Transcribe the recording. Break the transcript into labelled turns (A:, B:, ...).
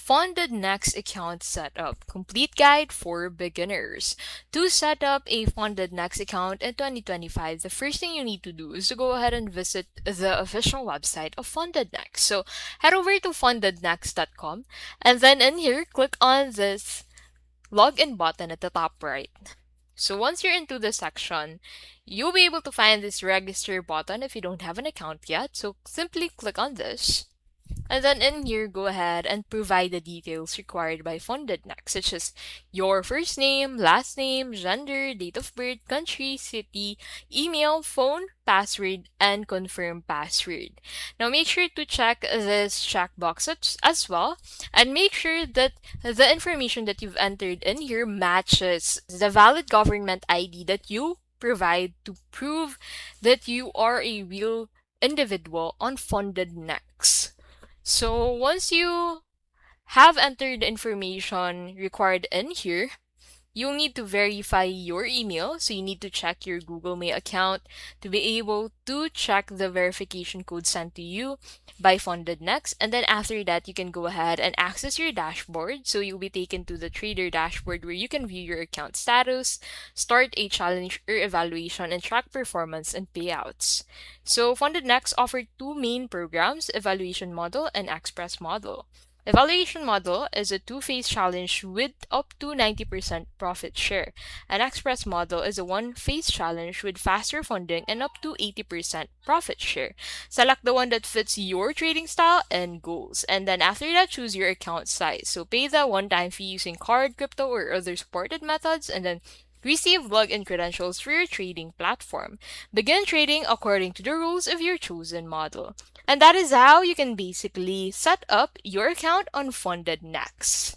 A: FundedNext Account Setup, complete guide for beginners. To set up a FundedNext account in 2025, the first thing you need to do is to go ahead and visit the official website of FundedNext. So head over to fundednext.com, and then in here, click on this login button at the top right. So once you're into the section, you'll be able to find this register button if you don't have an account yet. So simply click on this. And then in here, go ahead and provide the details required by FundedNext, such as your first name, last name, gender, date of birth, country, city, email, phone, password, and confirm password. Now make sure to check this checkbox as well, and make sure that the information that you've entered in here matches the valid government ID that you provide to prove that you are a real individual on FundedNext. So once you have entered the information required in here, you'll need to verify your email. So you need to check your Google Mail account to be able to check the verification code sent to you by FundedNext. And then after that, you can go ahead and access your dashboard. So you'll be taken to the trader dashboard where you can view your account status, start a challenge or evaluation, and track performance and payouts. So FundedNext offered two main programs, Evaluation Model and Express Model. Evaluation Model is a two-phase challenge with up to 90% profit share. An Express Model is a one-phase challenge with faster funding and up to 80% profit share. Select the one that fits your trading style and goals. And then after that, choose your account size. So pay the one-time fee using card, crypto, or other supported methods, and then receive login credentials for your trading platform. Begin trading according to the rules of your chosen model. And that is how you can basically set up your account on FundedNext.